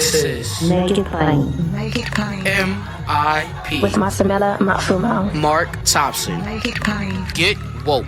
This is Make It Plain. Make It Plain. MIP With Masamela Matfumo. Mark Thompson. Make It Plain. Get woke.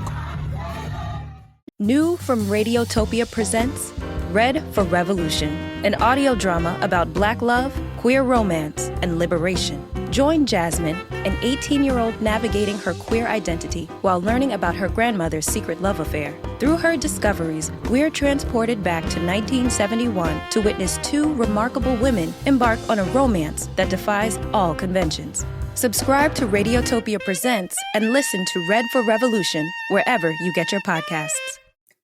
New from Radiotopia presents Red for Revolution, an audio drama about Black love, queer romance, and liberation. Join Jasmine, an 18-year-old navigating her queer identity while learning about her grandmother's secret love affair. Through her discoveries, we're transported back to 1971 to witness two remarkable women embark on a romance that defies all conventions. Subscribe to Radiotopia Presents and listen to Red for Revolution wherever you get your podcasts.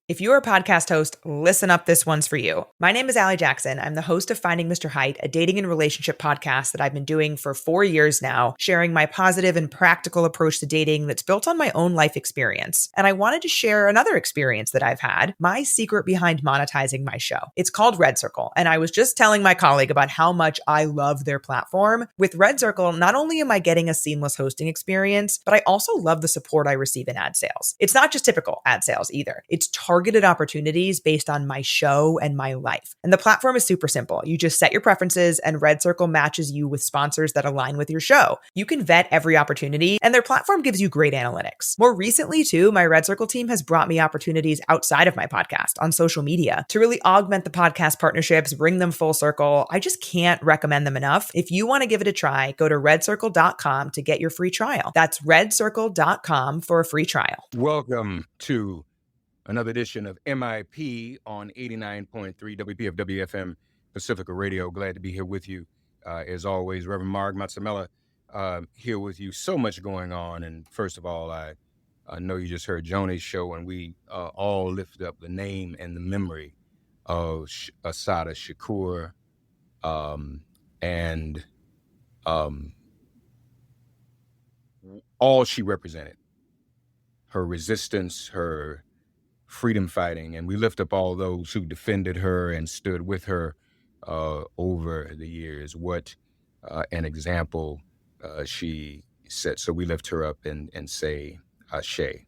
If you're a podcast host, listen up, this one's for you. My name is Allie Jackson. I'm the host of Finding Mr. Height, a dating and relationship podcast that I've been doing for 4 years now, sharing my positive and practical approach to dating that's built on my own life experience. And I wanted to share another experience that I've had, my secret behind monetizing my show. It's called Red Circle, and I was just telling my colleague about how much I love their platform. With Red Circle, not only am I getting a seamless hosting experience, but I also love the support I receive in ad sales. It's not just typical ad sales either. It's targeted opportunities based on my show and my life. And the platform is super simple. You just set your preferences and Red Circle matches you with sponsors that align with your show. You can vet every opportunity and their platform gives you great analytics. More recently too, my Red Circle team has brought me opportunities outside of my podcast on social media to really augment the podcast partnerships, bring them full circle. I just can't recommend them enough. If you want to give it a try, go to redcircle.com to get your free trial. That's redcircle.com for a free trial. Welcome to another edition of MIP on 89.3 WPFW FM Pacifica Radio. Glad to be here with you. As always, Reverend Mark Matsamela here with you. So much going on. And first of all, I know you just heard Joni's show, and we all lift up the name and the memory of Assata Shakur and all she represented. Her resistance, her freedom fighting, and we lift up all those who defended her and stood with her over the years. What an example she set. So we lift her up and say Ashe.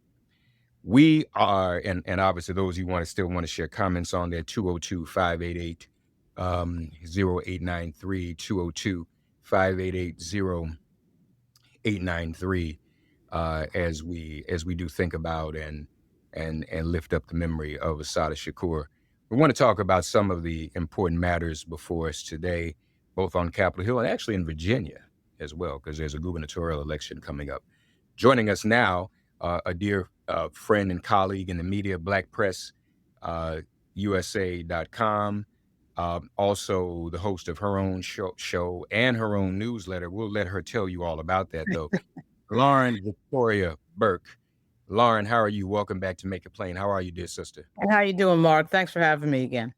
We are, and obviously those who still want to share comments on there, 202-588-0893, 202-588-0893, as we do think about and lift up the memory of Assata Shakur. We want to talk about some of the important matters before us today, both on Capitol Hill and actually in Virginia as well, because there's a gubernatorial election coming up. Joining us now, a dear friend and colleague in the media, Black Press, USA.com, also the host of her own show and her own newsletter. We'll let her tell you all about that, though. Lauren Victoria Burke. Lauren, how are you? Welcome back to Make It Plain. How are you, dear sister? How are you doing, Mark? Thanks for having me again.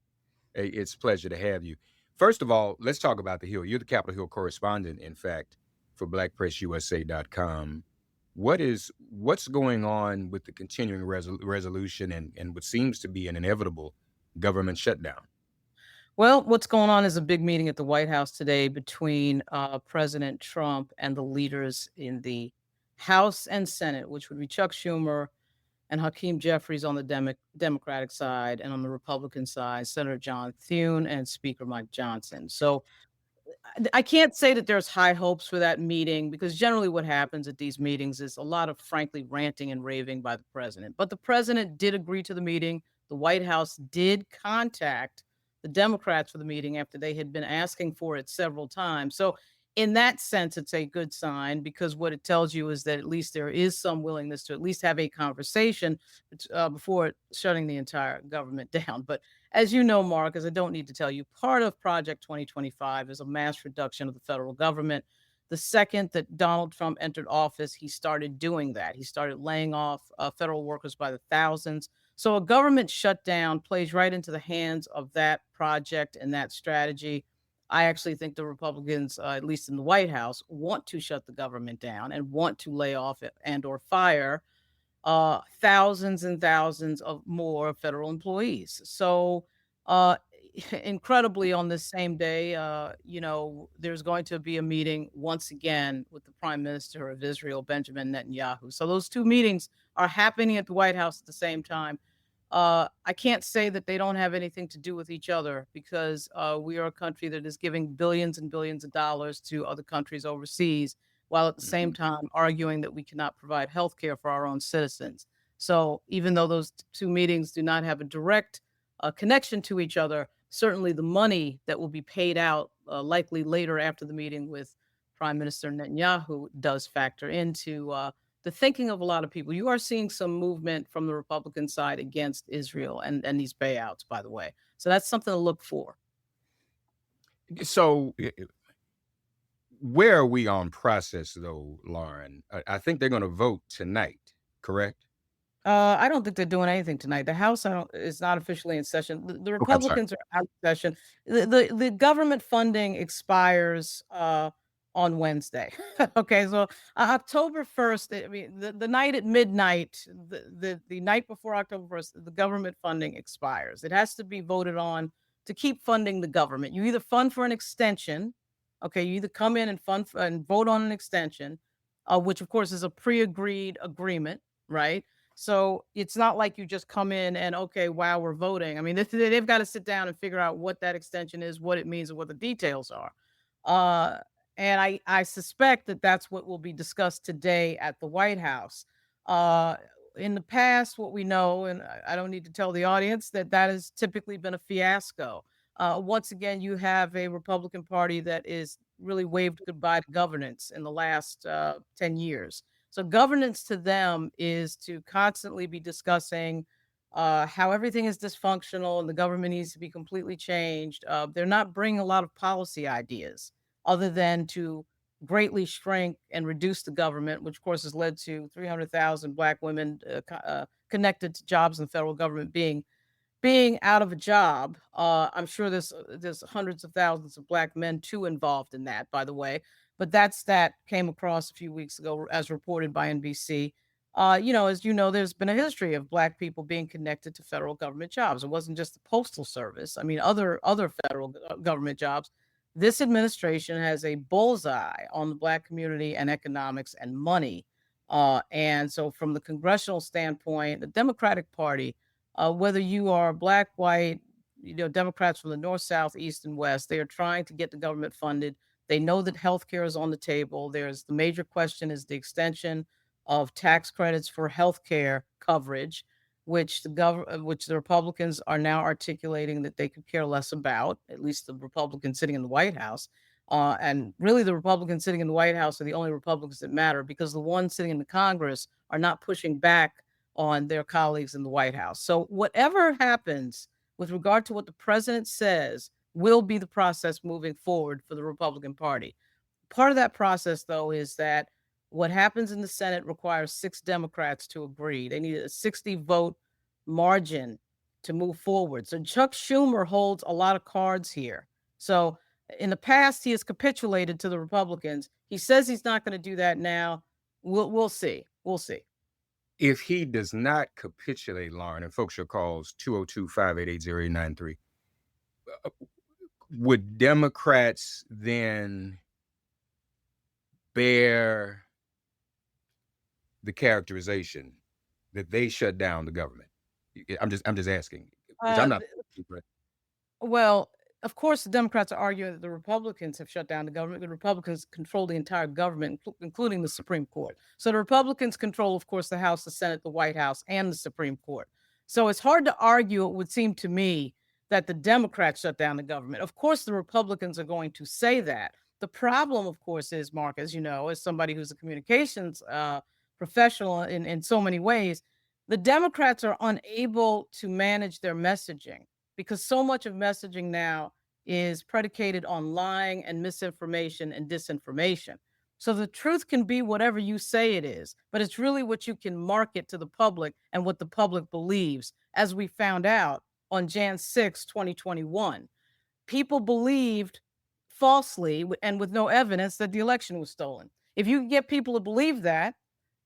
Hey, it's a pleasure to have you. First of all, let's talk about the Hill. You're the Capitol Hill correspondent, in fact, for BlackPressUSA.com. What's going on with the continuing resolution and what seems to be an inevitable government shutdown? Well, what's going on is a big meeting at the White House today between President Trump and the leaders in the House and Senate, which would be Chuck Schumer and Hakeem Jeffries on the Democratic side, and on the Republican side, Senator John Thune and Speaker Mike Johnson. So I can't say that there's high hopes for that meeting, because generally what happens at these meetings is a lot of, frankly, ranting and raving by the president. But the president did agree to the meeting. The White House did contact the Democrats for the meeting after they had been asking for it several times. So in that sense, it's a good sign, because what it tells you is that at least there is some willingness to at least have a conversation before shutting the entire government down. But as you know, Mark, as I don't need to tell you, part of Project 2025 is a mass reduction of the federal government. The second that Donald Trump entered office, he started doing that. He started laying off federal workers by the thousands. So a government shutdown plays right into the hands of that project and that strategy. I actually think the Republicans, at least in the White House, want to shut the government down and want to lay off and or fire thousands and thousands of more federal employees. So incredibly, on this same day, there's going to be a meeting once again with the Prime Minister of Israel, Benjamin Netanyahu. So those two meetings are happening at the White House at the same time. I can't say that they don't have anything to do with each other because we are a country that is giving billions and billions of dollars to other countries overseas, while at the same Mhm. time arguing that we cannot provide health care for our own citizens. So even though those two meetings do not have a direct connection to each other, certainly the money that will be paid out likely later after the meeting with Prime Minister Netanyahu does factor into the thinking of a lot of people. You are seeing some movement from the Republican side against Israel and these payouts, by the way. So that's something to look for. So, where are we on process, though, Lauren? I think they're going to vote tonight, correct? I don't think they're doing anything tonight. The House is not officially in session. The Okay, I'm sorry. Republicans are out of session. The government funding expires on Wednesday. Okay, so October 1st, I mean the night at midnight, the night before October 1st, the government funding expires. It has to be voted on to keep funding the government. You either fund for an extension, okay, you either come in and and vote on an extension, which of course is a pre-agreed agreement, right? So it's not like you just come in and okay, wow, we're voting. I mean, they've got to sit down and figure out what that extension is, what it means, and what the details are. Uh, and I suspect that that's what will be discussed today at the White House. Uh, in the past, what we know, and I don't need to tell the audience that has typically been a fiasco. Once again, you have a Republican Party that is really waved goodbye to governance in the last 10 years. So governance to them is to constantly be discussing how everything is dysfunctional and the government needs to be completely changed. They're not bringing a lot of policy ideas other than to greatly shrink and reduce the government, which of course has led to 300,000 Black women connected to jobs in the federal government being out of a job. I'm sure there's hundreds of thousands of Black men too involved in that, by the way. But that stat came across a few weeks ago, as reported by NBC. As you know, there's been a history of Black people being connected to federal government jobs. It wasn't just the Postal Service. I mean, other federal government jobs. This administration has a bullseye on the Black community and economics and money. And so, from the congressional standpoint, the Democratic Party, whether you are Black, white, Democrats from the north, south, east, and west, they are trying to get the government funded. They know that healthcare is on the table. There's the major question is the extension of tax credits for healthcare coverage, which the Republicans are now articulating that they could care less about, at least the Republicans sitting in the White House. And really, the Republicans sitting in the White House are the only Republicans that matter because the ones sitting in the Congress are not pushing back on their colleagues in the White House. So whatever happens with regard to what the president says will be the process moving forward for the Republican Party. Part of that process, though, is that what happens in the Senate requires 6 Democrats to agree. They need a 60 vote margin to move forward. So Chuck Schumer holds a lot of cards here. So in the past, he has capitulated to the Republicans. He says he's not going to do that now. We'll see. We'll see. If he does not capitulate, Lauren, and folks, your calls 202-588-0893, would Democrats then bear the characterization that they shut down the government? I'm just asking because I'm Uh, not. Well, of course, the Democrats are arguing that the Republicans have shut down the government. The Republicans control the entire government, including the Supreme Court. So the Republicans control, of course, the House, the Senate, the White House, and the Supreme Court. So it's hard to argue, it would seem to me, that the Democrats shut down the government. Of course, the Republicans are going to say that. The problem, of course, is, Mark, as you know, as somebody who's a communications professional in so many ways, the Democrats are unable to manage their messaging because so much of messaging now is predicated on lying and misinformation and disinformation. So the truth can be whatever you say it is, but it's really what you can market to the public and what the public believes, as we found out on Jan 6, 2021. People believed falsely and with no evidence that the election was stolen. If you get people to believe that,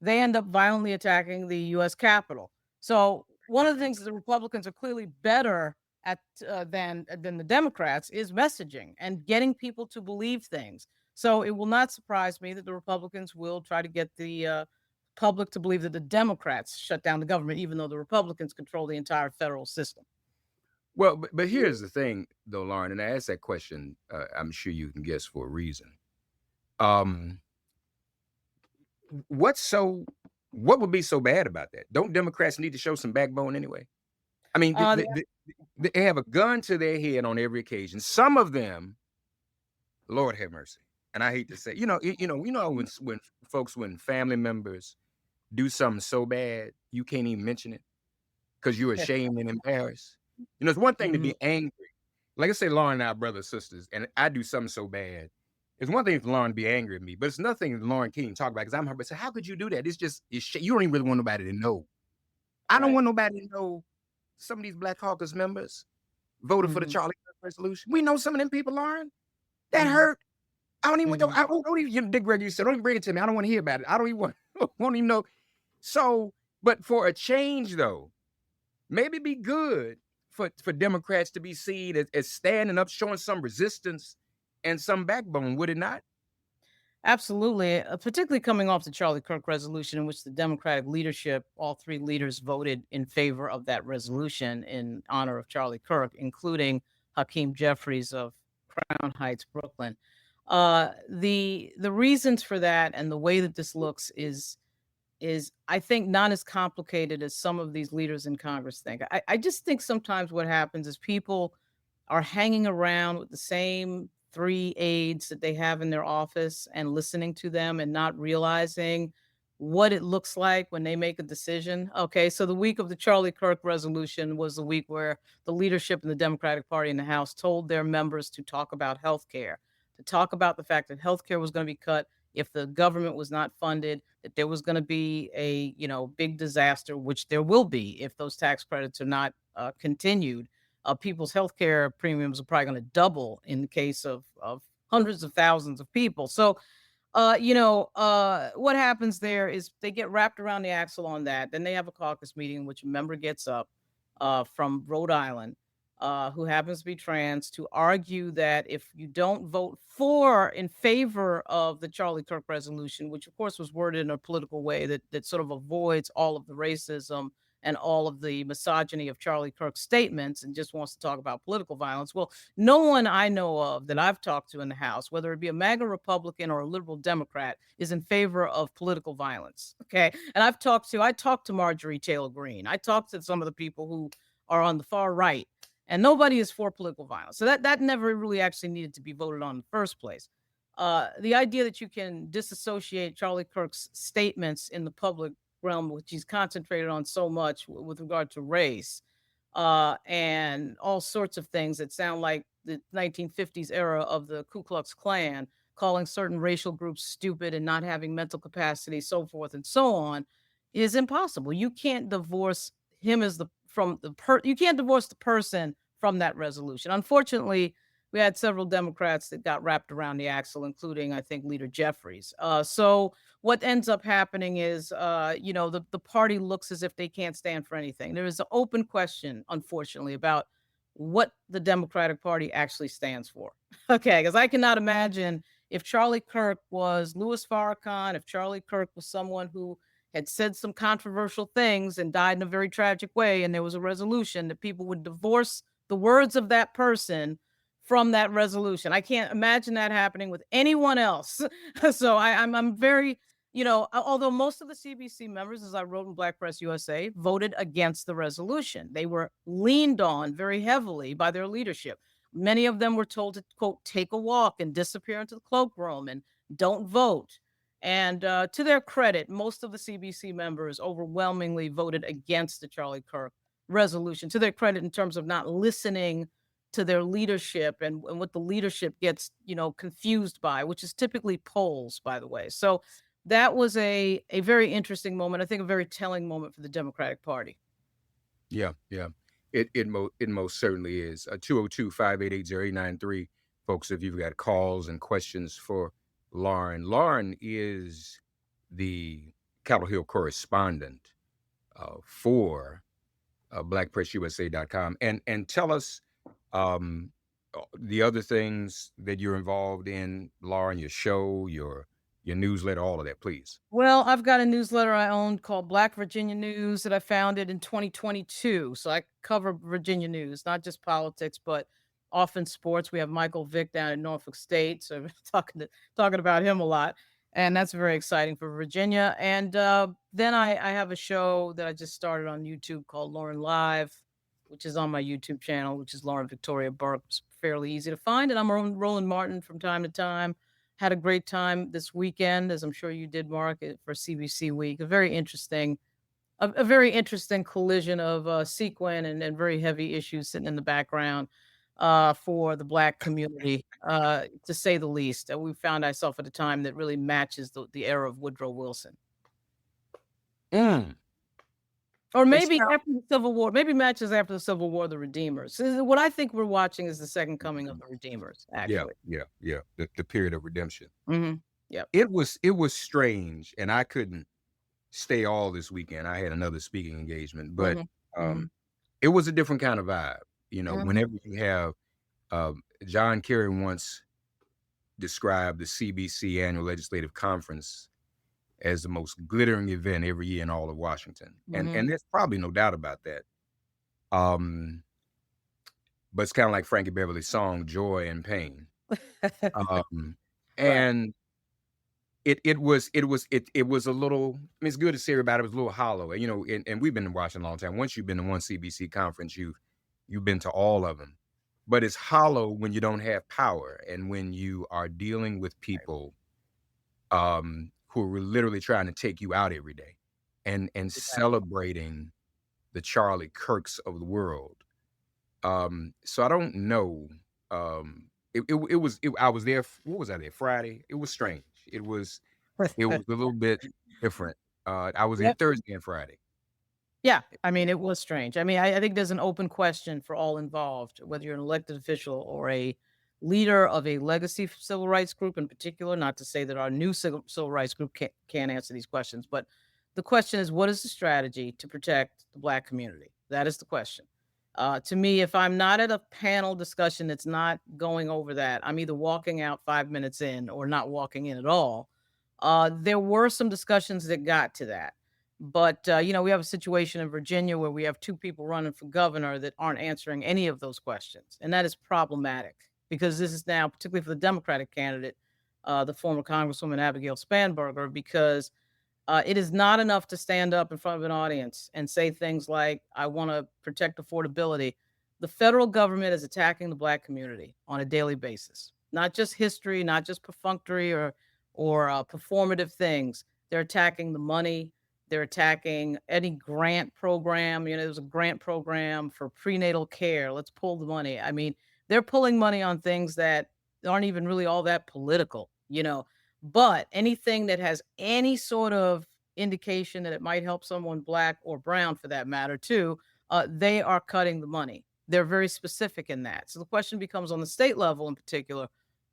they end up violently attacking the US Capitol. So one of the things that the Republicans are clearly better at than the Democrats is messaging and getting people to believe things. So it will not surprise me that the Republicans will try to get the public to believe that the Democrats shut down the government, even though the Republicans control the entire federal system. Well, but here's the thing, though, Lauren, and I asked that question. I'm sure you can guess for a reason. Um, what would be so bad about that? Don't Democrats need to show some backbone anyway? I mean, Uh, they have a gun to their head on every occasion. Some of them, Lord have mercy, and I hate to say, when family members do something so bad you can't even mention it because you're ashamed and embarrassed. It's one thing to Mhm. be angry. Like I say, Lauren and I are brothers, sisters, and I do something so bad. It's one thing for Lauren to be angry at me, but it's nothing Lauren can't even talk about because I'm her. But say, how could you do that? You don't even really want nobody to know. I don't Right. want nobody to know some of these Black Caucus members voted for the Mhm. Charlie Kirk resolution. We know some of them people, Lauren. That Mhm. hurt. I don't even, Mhm. don't even, Dick Gregory said, don't even bring it to me. I don't want to hear about it. I don't even won't even know. So, but for a change though, maybe be good for Democrats to be seen as standing up, showing some resistance and some backbone, would it not? Absolutely, particularly coming off the Charlie Kirk resolution, in which the Democratic leadership, all three leaders voted in favor of that resolution in honor of Charlie Kirk, including Hakeem Jeffries of Crown Heights, Brooklyn. The reasons for that and the way that this looks is I think not as complicated as some of these leaders in Congress think. I just think sometimes what happens is people are hanging around with the same three aides that they have in their office and listening to them and not realizing what it looks like when they make a decision. Okay, so the week of the Charlie Kirk resolution was the week where the leadership in the Democratic Party in the House told their members to talk about health care, to talk about the fact that health care was going to be cut if the government was not funded, that there was going to be a big disaster, which there will be if those tax credits are not continued. People's health care premiums are probably going to double in the case of hundreds of thousands of people. So what happens there is they get wrapped around the axle on that. Then they have a caucus meeting in which a member gets up from Rhode Island who happens to be trans to argue that if you don't vote in favor of the Charlie Kirk resolution, which of course was worded in a political way that sort of avoids all of the racism and all of the misogyny of Charlie Kirk's statements and just wants to talk about political violence. Well, no one I know of that I've talked to in the House, whether it be a MAGA Republican or a liberal Democrat, is in favor of political violence. Okay. And I talked to Marjorie Taylor Greene. I talked to some of the people who are on the far right, and nobody is for political violence. So that never really actually needed to be voted on in the first place. The idea that you can disassociate Charlie Kirk's statements in the public realm, which he's concentrated on so much with regard to race, and all sorts of things that sound like the 1950s era of the Ku Klux Klan, calling certain racial groups stupid and not having mental capacity, so forth and so on, is impossible. You can't divorce him as the from the you can't divorce the person from that resolution. Unfortunately, we had several Democrats that got wrapped around the axle, including I think Leader Jeffries. So what ends up happening is, the party looks as if they can't stand for anything. There is an open question, unfortunately, about what the Democratic Party actually stands for. Okay, because I cannot imagine if Charlie Kirk was Louis Farrakhan, if Charlie Kirk was someone who had said some controversial things and died in a very tragic way, and there was a resolution that people would divorce the words of that person from that resolution. I can't imagine that happening with anyone else. So I'm very, although most of the CBC members, as I wrote in Black Press USA, voted against the resolution. They were leaned on very heavily by their leadership. Many of them were told to, quote, take a walk and disappear into the cloakroom and don't vote. And to their credit, most of the CBC members overwhelmingly voted against the Charlie Kirk resolution. To their credit, in terms of not listening to their leadership and what the leadership gets, confused by, which is typically polls, by the way. So that was a very interesting moment. I think a very telling moment for the Democratic Party. Yeah, yeah. It most certainly is. 202-588-0893. Folks, if you've got calls and questions for Lauren. Lauren is the Capitol Hill correspondent for blackpressusa.com. And tell us the other things that you're involved in, Lauren, your show, your your newsletter, all of that, please. Well, I've got a newsletter I own called Black Virginia News that I founded in 2022. So I cover Virginia news, not just politics, but often sports. We have Michael Vick down in Norfolk State, so I'm talking about him a lot, and that's very exciting for Virginia. And then I have a show that I just started on YouTube called Lauren Live, which is on my YouTube channel, which is Lauren Victoria Burke. It's fairly easy to find, and I'm Roland Martin from time to time. Had a great time this weekend, as I'm sure you did, Mark, for CBC Week. A very interesting collision of sequin and very heavy issues sitting in the background for the Black community, to say the least. We found ourselves at a time that really matches the era of Woodrow Wilson. Mm. Or maybe not- after the Civil War, maybe matches after the Civil War, the Redeemers. What I think we're watching is the second coming of the Redeemers, actually. Yeah. The period of redemption. Mhm. Yep. It was strange, and I couldn't stay all this weekend. I had another speaking engagement, but Mhm. it was a different kind of vibe. Mhm. Whenever you have John Kerry once described the CBC annual legislative conference as the most glittering event every year in all of Washington. And there's probably no doubt about that. But it's kind of like Frankie Beverly's song, Joy and Pain. And it was a little, I mean, it's good to see everybody. It was a little hollow, and we've been in Washington a long time. Once you've been to one CBC conference, you've been to all of them. But it's hollow when you don't have power and when you are dealing with people who are literally trying to take you out every day and celebrating the Charlie Kirks of the world. So I don't know. I was there. What was I there? Friday. It was strange. It was a little bit different. I was there Thursday and Friday. Yeah, I mean, it was strange. I mean, I think there's an open question for all involved, whether you're an elected official or a leader of a legacy civil rights group in particular. Not to say that our new civil rights group can't answer these questions, but the question is, what is the strategy to protect the Black community? That is the question. To me, if I'm not at a panel discussion that's not going over that, I'm either walking out 5 minutes in or not walking in at all. There were some discussions that got to that. But, we have a situation in Virginia where we have two people running for governor that aren't answering any of those questions. And that is problematic because this is now, particularly for the Democratic candidate, the former Congresswoman Abigail Spanberger, because it is not enough to stand up in front of an audience and say things like, I want to protect affordability. The federal government is attacking the Black community on a daily basis, not just history, not just perfunctory or performative things. They're attacking the money. They're attacking any grant program. There's a grant program for prenatal care. Let's pull the money. I mean, they're pulling money on things that aren't even really all that political, but anything that has any sort of indication that it might help someone Black or brown for that matter too, they are cutting the money. They're very specific in that. So the question becomes on the state level in particular,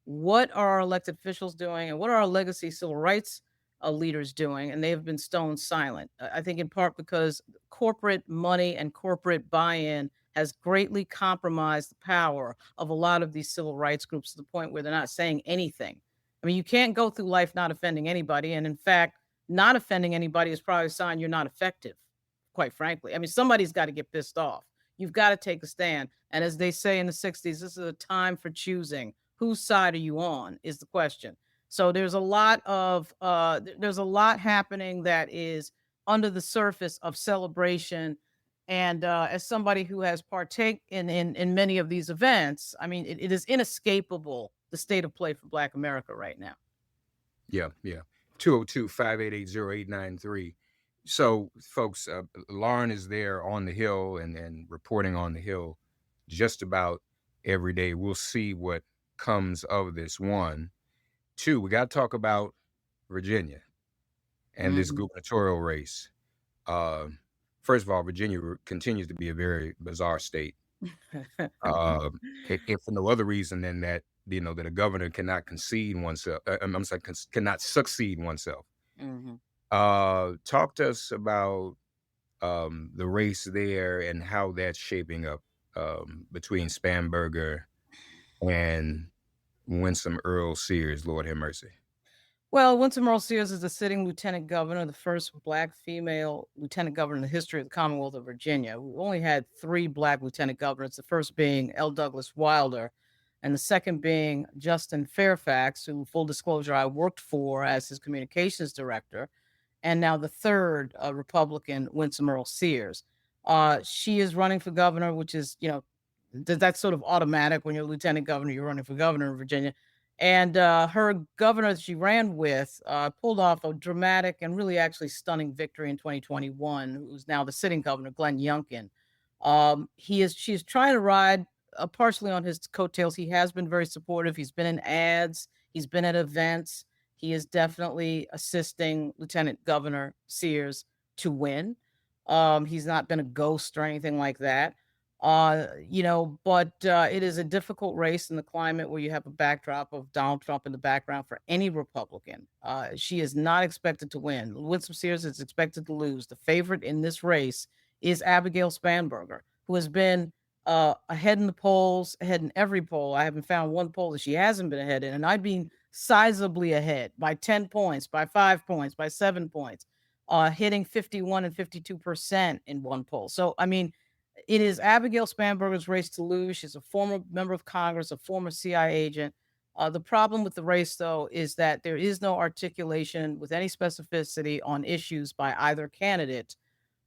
what are our elected officials doing and what are our legacy civil rights leaders doing? And they have been stone silent. I think in part because corporate money and corporate buy-in has greatly compromised the power of a lot of these civil rights groups to the point where they're not saying anything. I mean, you can't go through life not offending anybody. And in fact, not offending anybody is probably a sign you're not effective, quite frankly. I mean, somebody's got to get pissed off. You've got to take a stand. And as they say in the 60s, this is a time for choosing. Whose side are you on is the question. So there's a lot happening that is under the surface of celebration. And as somebody who has partake in many of these events, I mean, it is inescapable, the state of play for Black America right now. Yeah. 202-588-0893. So, folks, Lauren is there on the Hill and reporting on the Hill just about every day. We'll see what comes of this. One. Two, we got to talk about Virginia and this gubernatorial race. First of all, Virginia continues to be a very bizarre state. If for no other reason than that, that a governor cannot concede oneself. I'm sorry, cannot succeed oneself. Talk to us about the race there and how that's shaping up between Spanberger and Winsome Earl Sears, Lord have mercy. Well, Winsome Earl-Sears is the sitting lieutenant governor, the first black female lieutenant governor in the history of the Commonwealth of Virginia. We only had three black lieutenant governors, the first being L. Douglas Wilder, and the second being Justin Fairfax, who, full disclosure, I worked for as his communications director, and now the third Republican, Winsome Earl-Sears. She is running for governor, which is, that's sort of automatic when you're lieutenant governor, you're running for governor in Virginia. And her governor that she ran with pulled off a dramatic and really actually stunning victory in 2021, who's now the sitting governor, Glenn Youngkin. She's trying to ride partially on his coattails. He has been very supportive. He's been in ads, he's been at events. He is definitely assisting Lieutenant Governor Sears to win. He's not been a ghost or anything like that. But it is a difficult race in the climate where you have a backdrop of Donald Trump in the background for any Republican. She is not expected to win. Winsome Sears is expected to lose. The favorite in this race is Abigail Spanberger, who has been ahead in the polls, ahead in every poll. I haven't found one poll that she hasn't been ahead in, and I've been sizably ahead by 10 points, by 5 points, by 7 points, hitting 51 and 52% in one poll. So, I mean, it is Abigail Spanberger's race to lose. She's a former member of Congress, a former CIA agent. The problem with the race, though, is that there is no articulation with any specificity on issues by either candidate,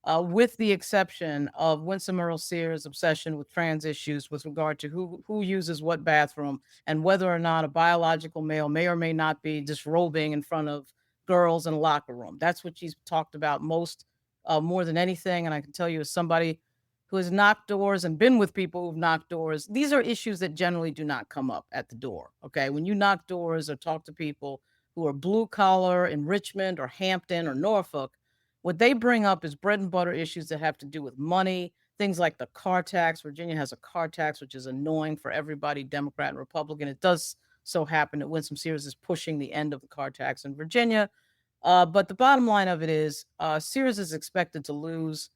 with the exception of Winsome Earl-Sears' obsession with trans issues with regard to who uses what bathroom and whether or not a biological male may or may not be disrobing in front of girls in a locker room. That's what she's talked about more than anything. And I can tell you, as somebody who has knocked doors and been with people who've knocked doors, these are issues that generally do not come up at the door. Okay. When you knock doors or talk to people who are blue collar in Richmond or Hampton or Norfolk, what they bring up is bread and butter issues that have to do with money, things like the car tax. Virginia has a car tax, which is annoying for everybody, Democrat and Republican. It does so happen that Winsome Sears is pushing the end of the car tax in Virginia. But the bottom line of it is Sears is expected to lose.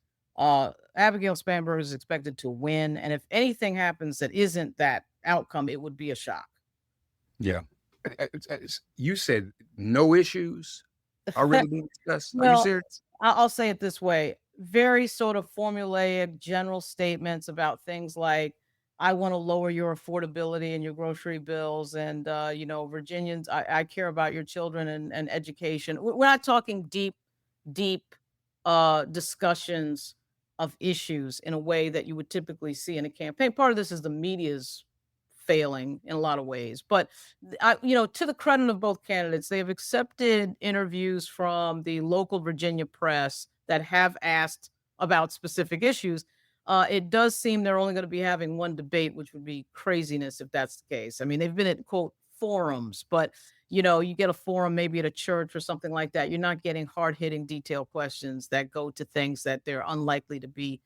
Abigail Spanberger is expected to win. And if anything happens that isn't that outcome, it would be a shock. Yeah. You said no issues are really being discussed. Are you Well, serious? I'll say it this way. Very sort of formulaic general statements about things like, I want to lower your affordability and your grocery bills. And, Virginians, I care about your children and education. We're not talking deep discussions of issues in a way that you would typically see in a campaign. Part of this is the media's failing in a lot of ways, but to the credit of both candidates, they have accepted interviews from the local Virginia press that have asked about specific issues. It does seem they're only going to be having one debate, which would be craziness if that's the case. I mean, they've been at quote forums, but you get a forum maybe at a church or something like that. You're not getting hard-hitting detailed questions that go to things that they're unlikely to be,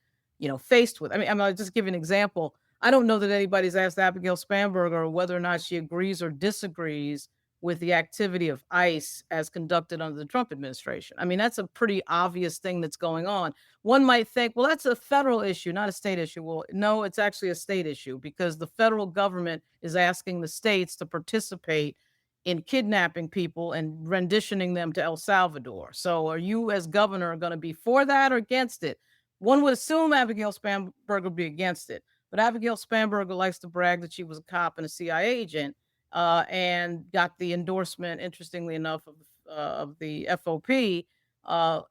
faced with. I mean, I'll just give you an example. I don't know that anybody's asked Abigail Spanberger whether or not she agrees or disagrees with the activity of ICE as conducted under the Trump administration. I mean, that's a pretty obvious thing that's going on. One might think, well, that's a federal issue, not a state issue. Well, no, it's actually a state issue because the federal government is asking the states to participate in kidnapping people and renditioning them to El Salvador. So are you as governor going to be for that or against it? One would assume Abigail Spanberger would be against it, but Abigail Spanberger likes to brag that she was a cop and a CIA agent, and got the endorsement, interestingly enough, of the FOP,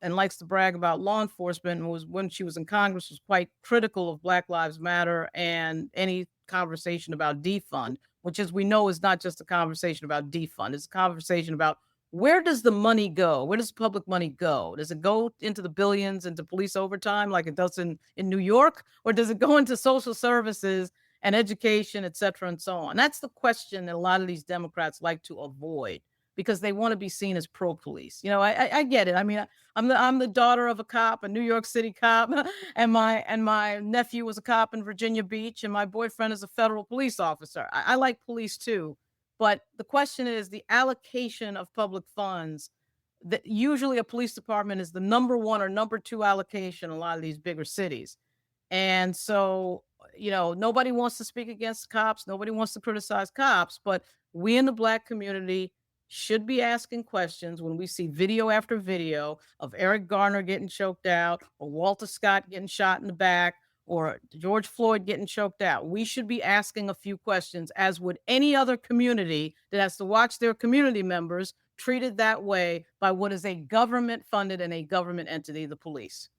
and likes to brag about law enforcement, and was, when she was in Congress, was quite critical of Black Lives Matter and any conversation about defund, which, as we know, is not just a conversation about defund. It's a conversation about, where does the money go? Where does public money go? Does it go into the billions, into police overtime like it does in New York? Or does it go into social services and education, et cetera, and so on? That's the question that a lot of these Democrats like to avoid because they want to be seen as pro-police. I get it. I mean, I'm the daughter of a cop, a New York City cop, and my nephew was a cop in Virginia Beach, and my boyfriend is a federal police officer. I like police too. But the question is the allocation of public funds. That usually a police department is the number one or number two allocation in a lot of these bigger cities. And so, nobody wants to speak against cops. Nobody wants to criticize cops, but we in the Black community should be asking questions when we see video after video of Eric Garner getting choked out, or Walter Scott getting shot in the back, or George Floyd getting choked out. We should be asking a few questions, as would any other community that has to watch their community members treated that way by what is a government funded and a government entity, the police.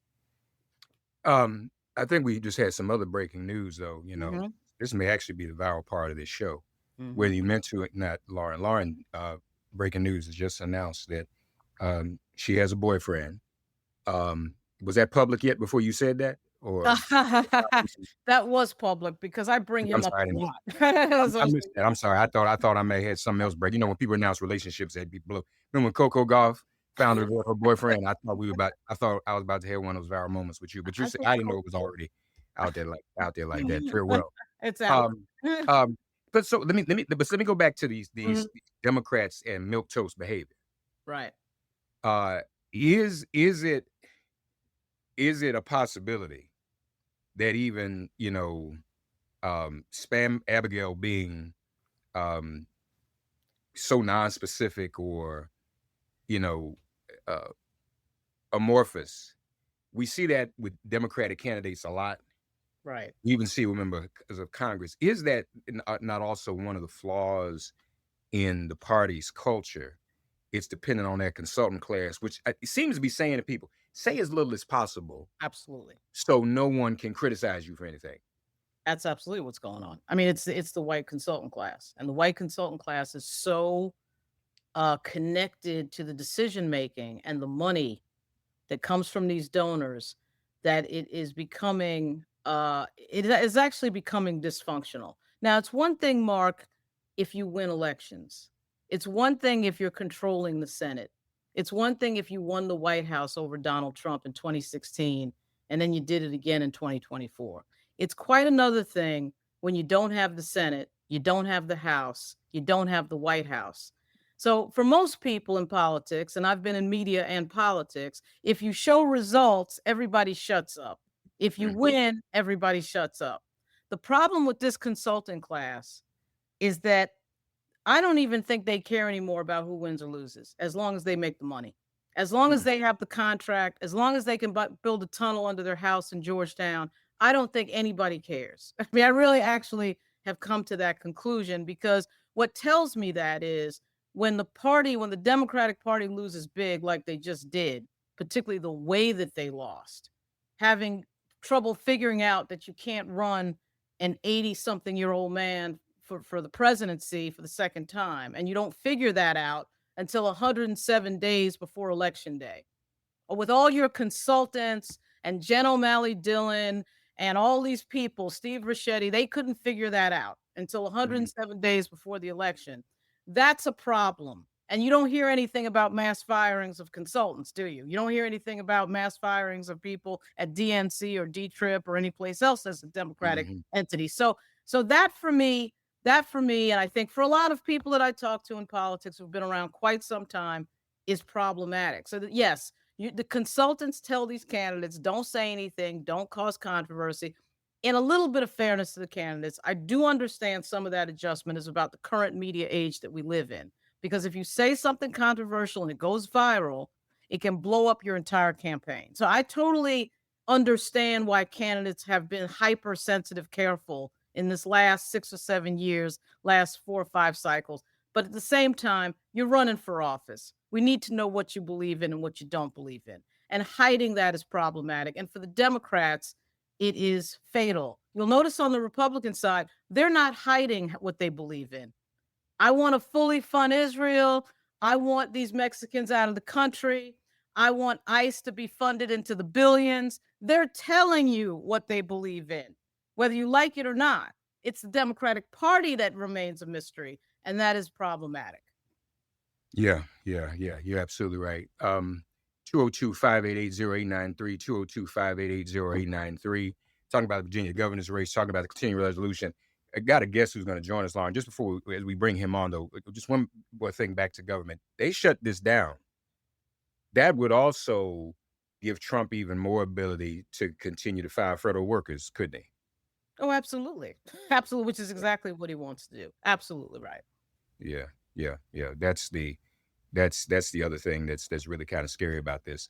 I think we just had some other breaking news, though. Mhm. This may actually be the viral part of this show. Mhm. Whether you meant to it, not Lauren. Lauren, breaking news has just announced that she has a boyfriend. Was that public yet before you said that? Or That was public because I bring I'm him up sorry, I a didn't- lot. That's what I I'm missed that. I'm sorry. I thought I may have had something else break. When people announce relationships, they'd be blue. Remember when Coco Golf found her boyfriend? I thought I was about to have one of those viral moments with you, but you said I didn't know it was already out there like that. Very well. It's out. Um, but so let me go back to these Mhm. Democrats and milquetoast behavior. Right. Is it a possibility that even Spam Abigail being um so non-specific or you know uh amorphous, we see that with Democratic candidates a lot. Right. You even see members of Congress. Is that not also one of the flaws in the party's culture? It's dependent on that consultant class, which it seems to be saying to people, say as little as possible Absolutely. so no one can criticize you for anything. That's absolutely what's going on. I mean, it's the white consultant class, and the white consultant class is so connected to the decision making and the money that comes from these donors that it is actually becoming dysfunctional. Now, it's one thing, Mark, if you win elections. It's one thing if you're controlling the Senate. It's one thing if you won the White House over Donald Trump in 2016 and then you did it again in 2024. It's quite another thing when you don't have the Senate, you don't have the House, you don't have the White House. So, for most people in politics, and I've been in media and politics, if you show results, everybody shuts up. If you win, everybody shuts up. The problem with this consulting class is that I don't even think they care anymore about who wins or loses, as long as they make the money. As long as they have the contract, as long as they can build a tunnel under their house in Georgetown, I don't think anybody cares. I mean, I really actually have come to that conclusion because what tells me that is when the Democratic Party loses big, like they just did, particularly the way that they lost, having trouble figuring out that you can't run an 80-something-year-old man for the presidency for the second time, and you don't figure that out until 107 days before election day. Or with all your consultants and Jen O'Malley Dillon and all these people, Steve Ricchetti, they couldn't figure that out until 107 days before the election. That's a problem. And you don't hear anything about mass firings of consultants, do you? You don't hear anything about mass firings of people at DNC or D-Trip or any place else as a Democratic entity. So that for me, and I think for a lot of people that I talk to in politics who've been around quite some time, is problematic. So that, yes, the consultants tell these candidates, don't say anything, don't cause controversy. In a little bit of fairness to the candidates, I do understand some of that adjustment is about the current media age that we live in. Because if you say something controversial and it goes viral, it can blow up your entire campaign. So I totally understand why candidates have been hypersensitive, careful in this last 6 or 7 years, last 4 or 5 cycles. But at the same time, you're running for office. We need to know what you believe in and what you don't believe in. And hiding that is problematic. And for the Democrats, it is fatal. You'll notice on the Republican side, they're not hiding what they believe in. I want to fully fund Israel. I want these Mexicans out of the country. I want ICE to be funded into the billions. They're telling you what they believe in, whether you like it or not. It's the Democratic Party that remains a mystery, and that is problematic. Yeah. You're absolutely right. 202-588-0893, 202-588-0893. Talking about the Virginia governor's race, talking about the continuing resolution. I got a guest who's going to join us, Lauren. Just before as we bring him on, though, just one more thing back to government. They shut this down. That would also give Trump even more ability to continue to fire federal workers, couldn't he? Oh, absolutely. Absolutely, which is exactly what he wants to do. Absolutely right. Yeah. Yeah, yeah. That's the other thing that's really kind of scary about this.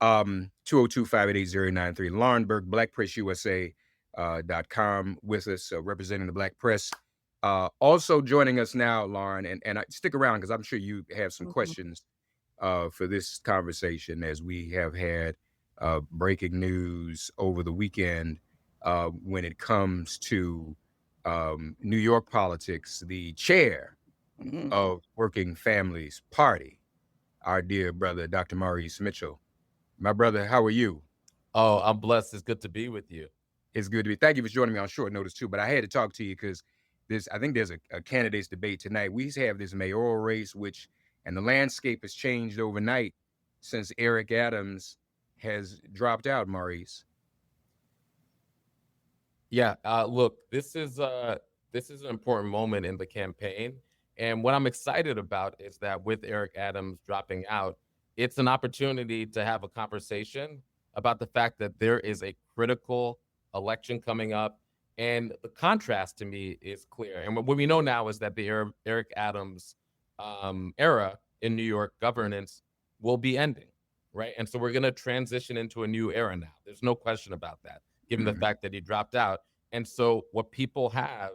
202-588-093. Lauren Burke, blackpressusa.com with us, representing the Black press. Also joining us now, Lauren, and stick around because I'm sure you have some questions for this conversation, as we have had breaking news over the weekend when it comes to New York politics. The chair of Working Families Party, our dear brother, Dr. Maurice Mitchell. My brother, how are you? Oh, I'm blessed. It's good to be with you. It's good to be. Thank you for joining me on short notice too. But I had to talk to you because I think there's a candidates debate tonight. We have this mayoral race, and the landscape has changed overnight since Eric Adams has dropped out, Maurice. Yeah, look, this is an important moment in the campaign, and what I'm excited about is that with Eric Adams dropping out, it's an opportunity to have a conversation about the fact that there is a critical election coming up, and the contrast to me is clear. And what we know now is that the Eric Adams era in New York governance will be ending, right? And so we're going to transition into a new era now. There's no question about that, given the fact that he dropped out. And so what people have,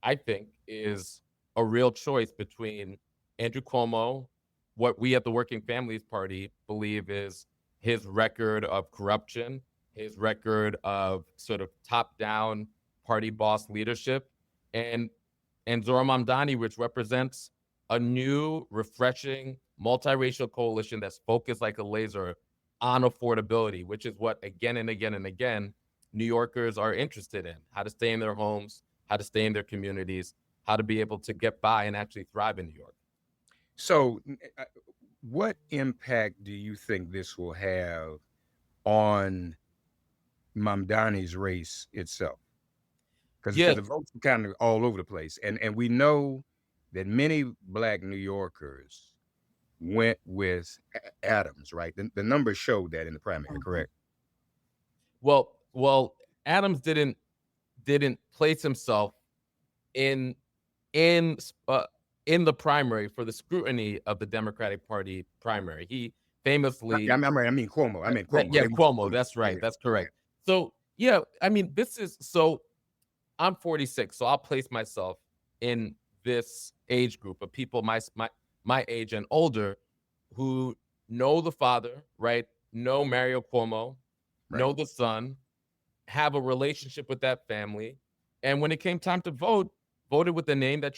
I think, is a real choice between Andrew Cuomo, what we at the Working Families Party believe is his record of corruption, his record of sort of top-down party boss leadership, and Zohran Mamdani, which represents a new, refreshing, multiracial coalition that's focused like a laser on affordability, which is what again and again and again New Yorkers are interested in: how to stay in their homes, how to stay in their communities, how to be able to get by and actually thrive in New York. So, what impact do you think this will have on Mamdani's race itself? Because the votes are kind of all over the place, and we know that many Black New Yorkers went with Adams, right? The numbers showed that in the primary, correct? Well, Adams didn't place himself in the primary for the scrutiny of the Democratic Party primary. He famously, I mean Cuomo. I meant Cuomo. Yeah, Cuomo. That's right. That's correct. So yeah, I mean, I'm 46, so I'll place myself in this age group of people my age and older who know the father, right? Know Mario Cuomo, know the son, have a relationship with that family, and when it came time to vote, voted with the name that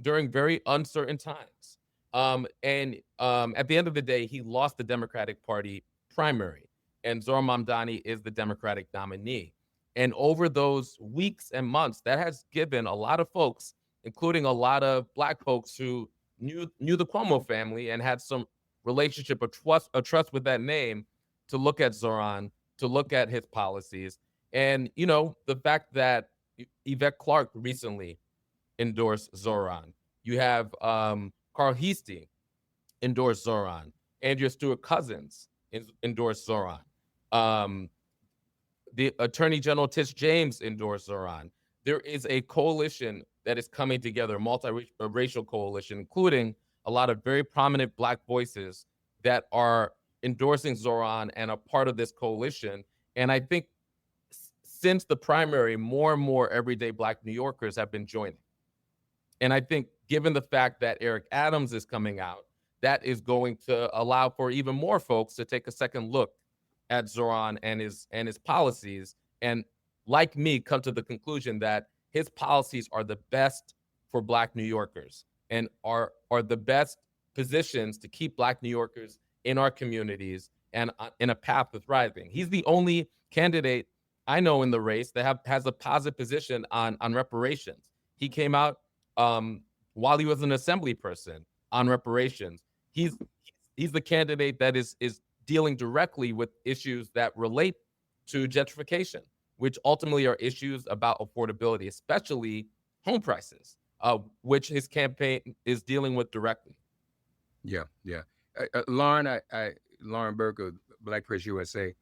during very uncertain times. At the end of the day, he lost the Democratic Party primary, and Zohran Mamdani is the Democratic nominee. And over those weeks and months, that has given a lot of folks, including a lot of Black folks who knew the Cuomo family and had some relationship, a trust with that name, to look at Zohran, to look at his policies. And, the fact that Yvette Clarke recently endorsed Zohran. You have Carl Heastie endorse Zohran. Andrea Stewart-Cousins endorsed Zohran. The Attorney General Tish James endorsed Zohran. There is a coalition that is coming together, a multiracial coalition, including a lot of very prominent Black voices that are endorsing Zohran and a part of this coalition. And I think since the primary, more and more everyday Black New Yorkers have been joining. And I think given the fact that Eric Adams is coming out, that is going to allow for even more folks to take a second look at Zohran and his policies, and like me, come to the conclusion that his policies are the best for Black New Yorkers and are the best positions to keep Black New Yorkers in our communities and in a path to thriving. He's the only candidate I know in the race that has a positive position on reparations. He came out while he was an assembly person on reparations. He's the candidate that is dealing directly with issues that relate to gentrification, which ultimately are issues about affordability, especially home prices, which his campaign is dealing with directly. Yeah. Lauren, Lauren Burke of Black Press USA,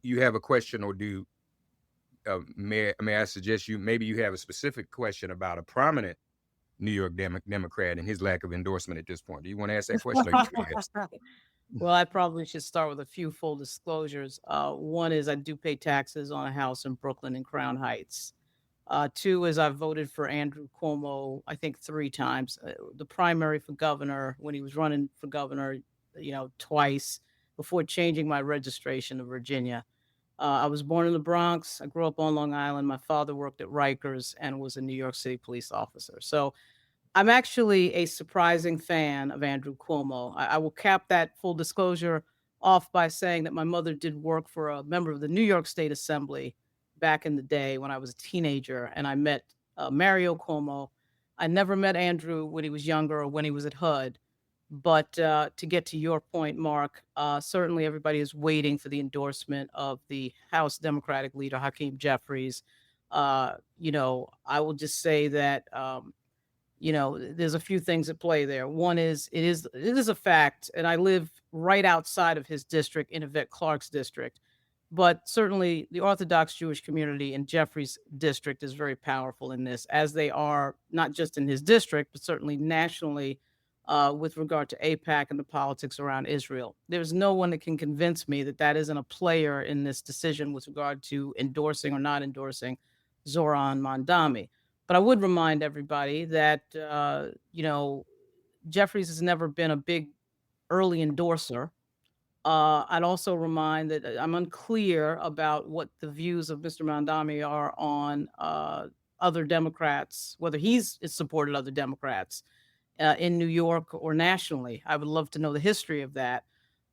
you have a question, or may I suggest maybe you have a specific question about a prominent New York Democrat and his lack of endorsement at this point? Do you want to ask that question? Or you ask? Well, I probably should start with a few full disclosures. One is I do pay taxes on a house in Brooklyn and Crown Heights. Two is I've voted for Andrew Cuomo, I think 3 times. The primary for governor, when he was running for governor, twice before changing my registration to Virginia. I was born in the Bronx. I grew up on Long Island. My father worked at Rikers and was a New York City police officer. So I'm actually a surprising fan of Andrew Cuomo. I will cap that full disclosure off by saying that my mother did work for a member of the New York State Assembly back in the day when I was a teenager, and I met Mario Cuomo. I never met Andrew when he was younger or when he was at HUD. But to get to your point, Mark, certainly everybody is waiting for the endorsement of the House Democratic leader, Hakeem Jeffries. I will just say that there's a few things at play there. One is it is a fact, and I live right outside of his district in Yvette Clarke's district. But certainly the Orthodox Jewish community in Jeffrey's district is very powerful in this, as they are not just in his district, but certainly nationally with regard to AIPAC and the politics around Israel. There's no one that can convince me that that isn't a player in this decision with regard to endorsing or not endorsing Zoran Mandami. But I would remind everybody that, Jeffries has never been a big early endorser. I'd also remind that I'm unclear about what the views of Mr. Mandami are on other Democrats, whether he's supported other Democrats in New York or nationally. I would love to know the history of that.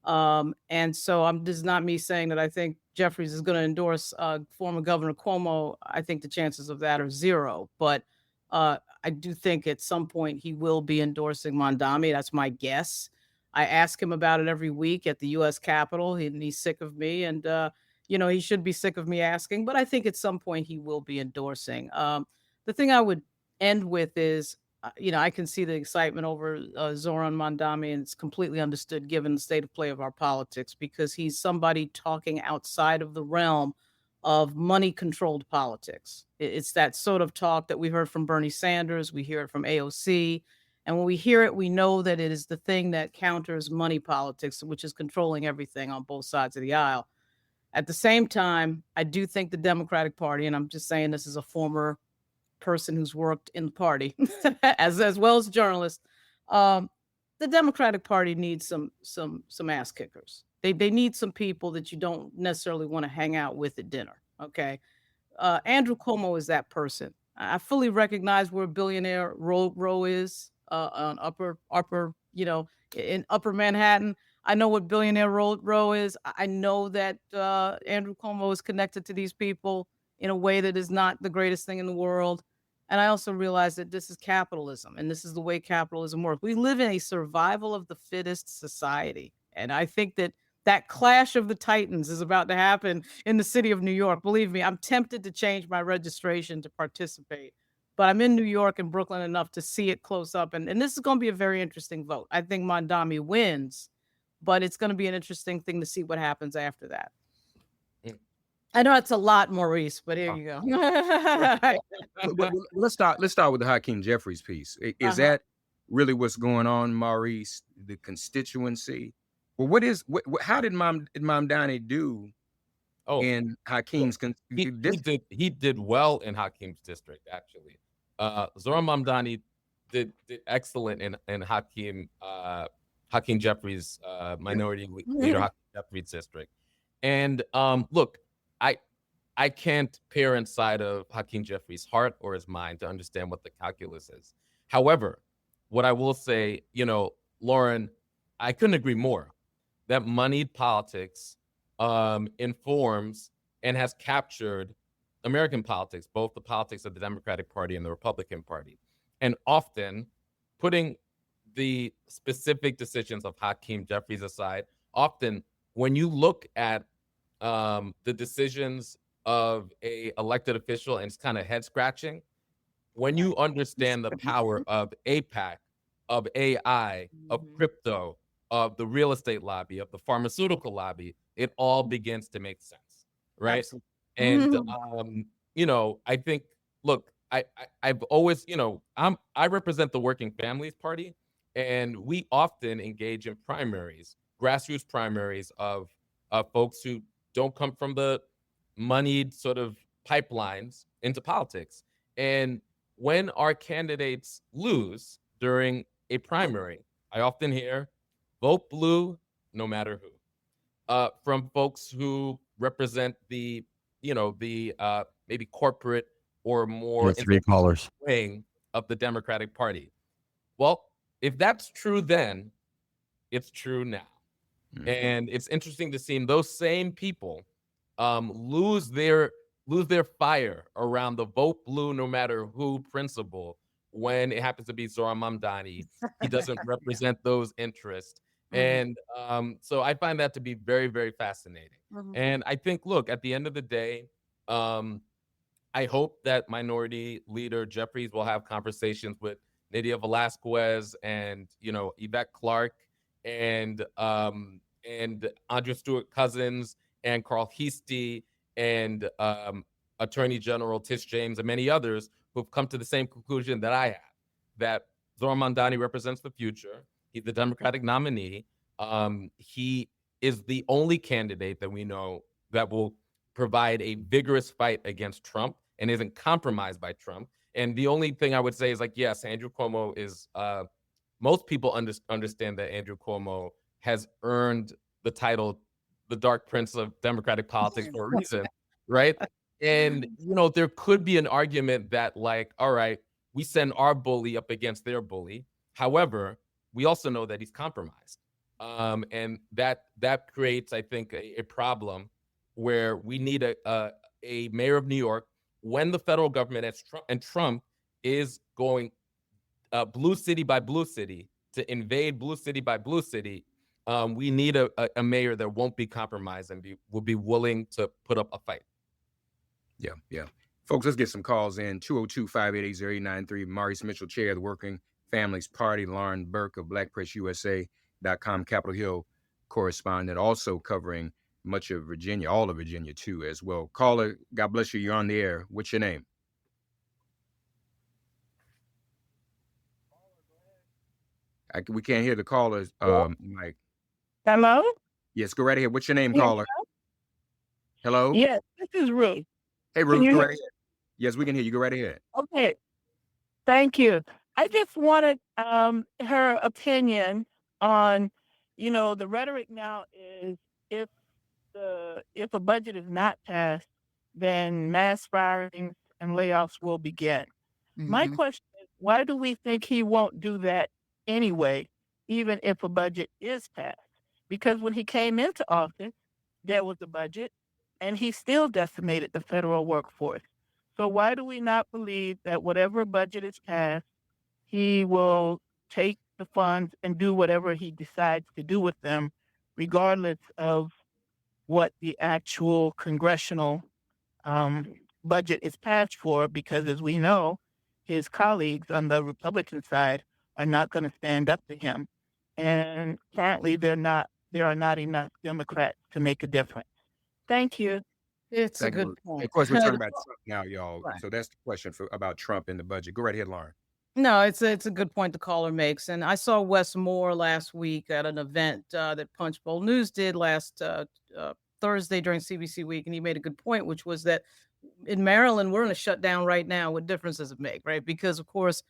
And so this is not me saying that I think Jeffries is going to endorse former Governor Cuomo. I think the chances of that are 0. But I do think at some point he will be endorsing Mandami. That's my guess. I ask him about it every week at the U.S. Capitol, and he's sick of me. And, he should be sick of me asking. But I think at some point he will be endorsing. The thing I would end with is, I can see the excitement over Zoran Mandami, and it's completely understood given the state of play of our politics, because he's somebody talking outside of the realm of money-controlled politics. It's that sort of talk that we heard from Bernie Sanders. We hear it from AOC. And when we hear it, we know that it is the thing that counters money politics, which is controlling everything on both sides of the aisle. At the same time, I do think the Democratic Party, and I'm just saying this as a former person who's worked in the party as well as a journalist, the Democratic Party needs some ass kickers. They need some people that you don't necessarily want to hang out with at dinner. Okay. Andrew Cuomo is that person. I fully recognize where Billionaire Row is on upper, in Upper Manhattan. I know what Billionaire Row is. I know that Andrew Cuomo is connected to these people in a way that is not the greatest thing in the world. And I also realize that this is capitalism, and this is the way capitalism works. We live in a survival of the fittest society. And I think that clash of the titans is about to happen in the city of New York. Believe me, I'm tempted to change my registration to participate. But I'm in New York and Brooklyn enough to see it close up. And this is going to be a very interesting vote. I think Mandami wins, but it's going to be an interesting thing to see what happens after that. I know it's a lot, Maurice, but here you go. But let's start with the Hakeem Jeffries piece. Is that really what's going on, Maurice? The constituency? Well, how did Mamdani do in Hakeem's he did well in Hakeem's district, actually. Zoran Mamdani did excellent in Hakeem Jeffries' minority leader Hakeem Jeffries' district. And look, I can't peer inside of Hakeem Jeffries' heart or his mind to understand what the calculus is. However, what I will say, Lauren, I couldn't agree more that moneyed politics informs and has captured American politics, both the politics of the Democratic Party and the Republican Party. And often, putting the specific decisions of Hakeem Jeffries aside, often when you look at the decisions of a elected official, and it's kind of head scratching, when you understand the power of AIPAC, of AI, of crypto, of the real estate lobby, of the pharmaceutical lobby, it all begins to make sense, right? Absolutely. And I think, look, I've always, I represent the Working Families Party, and we often engage in primaries, grassroots primaries of folks who don't come from the moneyed sort of pipelines into politics. And when our candidates lose during a primary, I often hear, vote blue no matter who, from folks who represent the maybe corporate or more Three callers. wing of the Democratic Party. Well, if that's true then, it's true now. And it's interesting to see those same people lose their fire around the vote blue no matter who principle when it happens to be Zohran Mamdani. He doesn't represent those interests. And so I find that to be very, very fascinating. And I think, look, at the end of the day, I hope that Minority Leader Jeffries will have conversations with Nydia Velasquez and Yvette Clarke and Andrea Stewart Cousins and Carl Heastie and Attorney General Tish James and many others who've come to the same conclusion that I have, that Zohran Mamdani represents the future. He's the Democratic nominee. He is the only candidate that we know that will provide a vigorous fight against Trump and isn't compromised by Trump. And the only thing I would say is, like, yes, Andrew Cuomo is, most people understand that Andrew Cuomo has earned the title, the Dark Prince of Democratic politics, for a reason, right? And, there could be an argument that, like, all right, we send our bully up against their bully. However, we also know that he's compromised. And that creates, I think, a problem where we need a mayor of New York when the federal government and Trump is going blue city by blue city to invade blue city by blue city. We need a mayor that won't be compromised and will be willing to put up a fight. Yeah. Folks, let's get some calls in. 202-588-0893. Maurice Mitchell, chair of the Working Families Party. Lauren Burke of BlackPressUSA.com, Capitol Hill correspondent, also covering much of Virginia, all of Virginia too, as well. Caller, God bless you. You're on the air. What's your name? We can't hear the caller's mic. Hello? Yes, go right ahead. What's your name, Yes, caller? Hello? Yes, this is Ruth. Hey, Can Ruth, you go hear right ahead. Yes, we can hear you. Go right ahead. Okay, thank you. I just wanted her opinion on, the rhetoric now is if a budget is not passed, then mass firings and layoffs will begin. My question is, why do we think he won't do that anyway, even if a budget is passed? Because when he came into office, there was a budget, and he still decimated the federal workforce. So why do we not believe that whatever budget is passed, he will take the funds and do whatever he decides to do with them, regardless of what the actual congressional budget is passed for? Because as we know, his colleagues on the Republican side are not going to stand up to him. And currently there are not enough Democrats to make a difference. Thank you. It's a Thank you, good Ruth. point. Of course, we're talking about Trump now, y'all. Right. So that's the question about Trump and the budget. Go right ahead, Lauren. No, it's a good point the caller makes. And I saw Wes Moore last week at an event that Punchbowl News did last Thursday during CBC Week, and he made a good point, which was that in Maryland, we're in a shutdown right now. What difference does it make, right? Because, of course,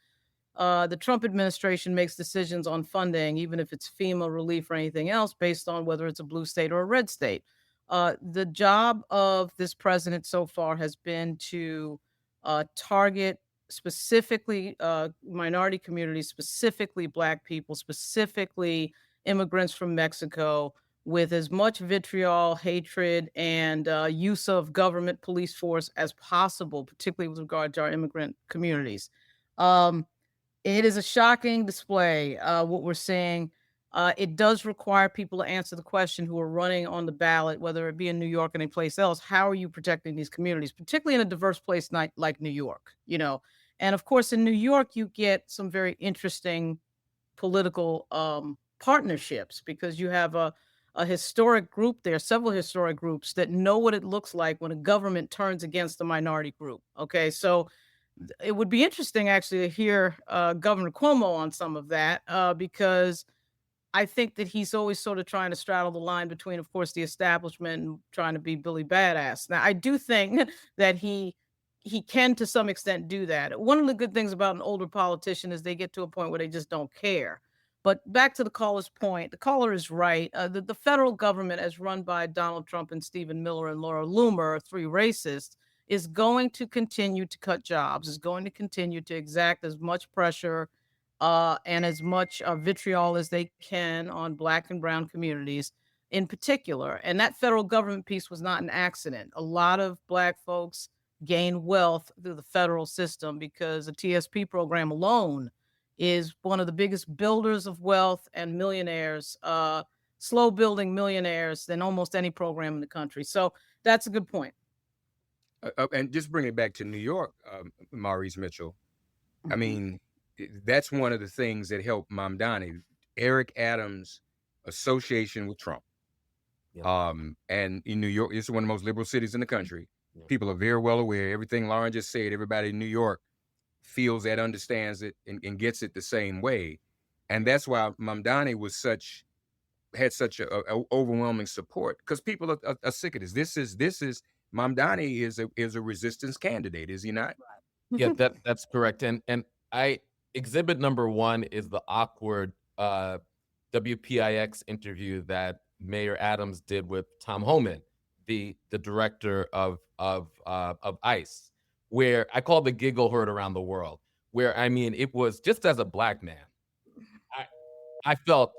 the Trump administration makes decisions on funding, even if it's FEMA relief or anything else, based on whether it's a blue state or a red state. The job of this president so far has been to target specifically minority communities, specifically Black people, specifically immigrants from Mexico, with as much vitriol, hatred, and use of government police force as possible, particularly with regard to our immigrant communities. It is a shocking display, what we're seeing. It does require people to answer the question who are running on the ballot, whether it be in New York or any place else. How are you protecting these communities, particularly in a diverse place like New York? And of course, in New York, you get some very interesting political partnerships because you have a historic group there, several historic groups that know what it looks like when a government turns against a minority group. Okay, so it would be interesting actually to hear Governor Cuomo on some of that because I think that he's always sort of trying to straddle the line between, of course, the establishment and trying to be Billy Badass. Now, I do think that he can, to some extent, do that. One of the good things about an older politician is they get to a point where they just don't care. But back to the caller's point, the caller is right. The federal government, as run by Donald Trump and Stephen Miller and Laura Loomer, three racists, is going to continue to cut jobs, is going to continue to exact as much pressure and as much vitriol as they can on Black and Brown communities in particular. And that federal government piece was not an accident. A lot of Black folks gain wealth through the federal system because the TSP program alone is one of the biggest builders of wealth and millionaires, slow building millionaires than almost any program in the country. So that's a good point. And just bring it back to New York, Maurice Mitchell. I mean, that's one of the things that helped Mamdani, Eric Adams' association with Trump. And in New York, it's one of the most liberal cities in the country. People are very well aware. Everything Lauren just said, everybody in New York feels that, understands it, and gets it the same way. And that's why Mamdani had such a overwhelming support, because people are sick of this. This is Mamdani is a resistance candidate, is he not? Yeah, that's correct. And exhibit number one is the awkward WPIX interview that Mayor Adams did with Tom Homan, the director of ICE, where I call the giggle heard around the world. Where, I mean, it was just, as a Black man, I felt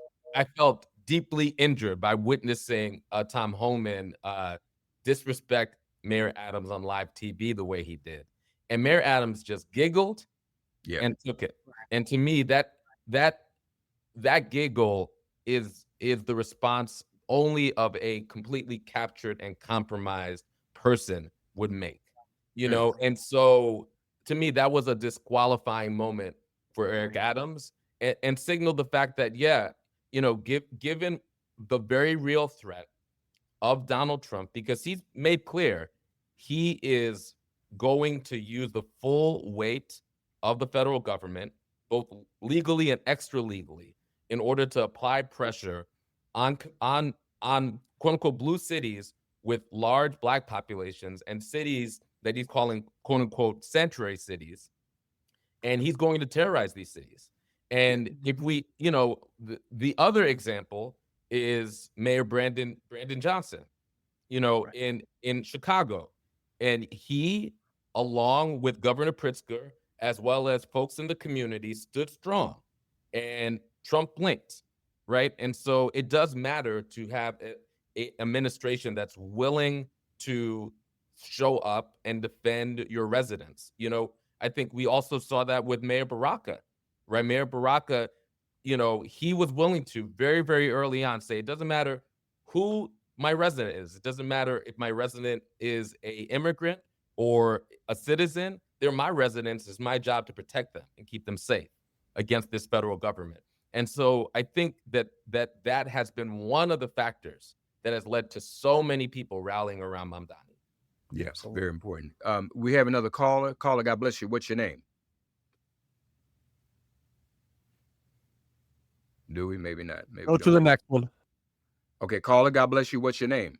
deeply injured by witnessing Tom Homan disrespect Mayor Adams on live TV the way he did. And Mayor Adams just giggled and took it. And to me, that giggle is the response only of a completely captured and compromised person would make, you know? And so to me, that was a disqualifying moment for Eric Adams, and signaled the fact that, given the very real threat of Donald Trump, because he's made clear he is going to use the full weight of the federal government, both legally and extra legally, in order to apply pressure on quote unquote blue cities with large Black populations and cities that he's calling quote unquote sanctuary cities. And he's going to terrorize these cities. And if we, the other example is Mayor Brandon Johnson, in Chicago. And he, along with Governor Pritzker, as well as folks in the community, stood strong, and Trump blinked, right? And so it does matter to have an administration that's willing to show up and defend your residents. I think we also saw that with Mayor Baraka, right? Mayor Baraka, he was willing to very, very early on say, it doesn't matter who my resident is. It doesn't matter if my resident is an immigrant or a citizen. They're my residents. It's my job to protect them and keep them safe against this federal government. And so I think that has been one of the factors that has led to so many people rallying around Mamdani. Yeah, very important. We have another caller. Caller, God bless you. What's your name? Do we? Maybe not. Maybe Go to the next one. Okay, caller, God bless you. What's your name?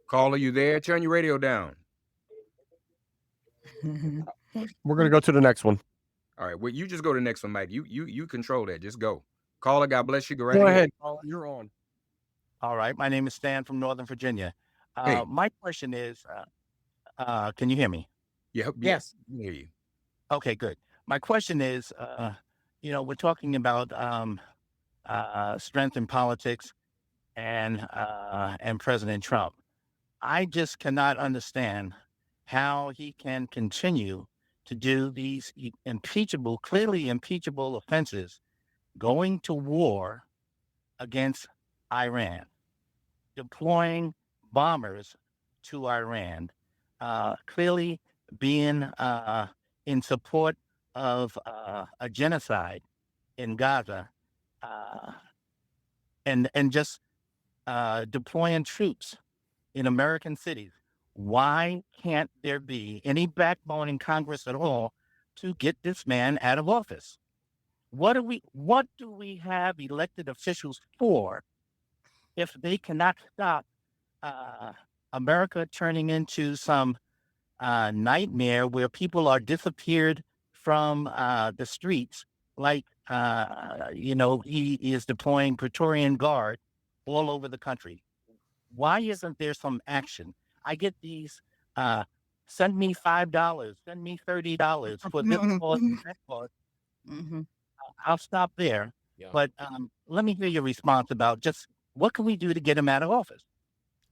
Caller, you there? Turn your radio down. We're going to go to the next one. All right, well, you just go to the next one, Mike. You control that. Just go. Caller, God bless you. Go right Go ahead. ahead, caller. You're on. All right. My name is Stan from Northern Virginia. Hey. My question is, can you hear me? Yeah, Yes. I can hear you. Okay, good. My question is, we're talking about strength in politics and President Trump. I just cannot understand how he can continue to do these clearly impeachable offenses, going to war against Iran, deploying bombers to Iran, clearly being in support of a genocide in Gaza, and just deploying troops in American cities. Why can't there be any backbone in Congress at all to get this man out of office? What do we have elected officials for if they cannot stop America turning into some nightmare where people are disappeared from the streets, like he is deploying Praetorian Guard all over the country? Why isn't there some action? I get these send me $5, send me $30 for this cause and that cause. I'll stop there. Yeah. But let me hear your response about just what can we do to get him out of office?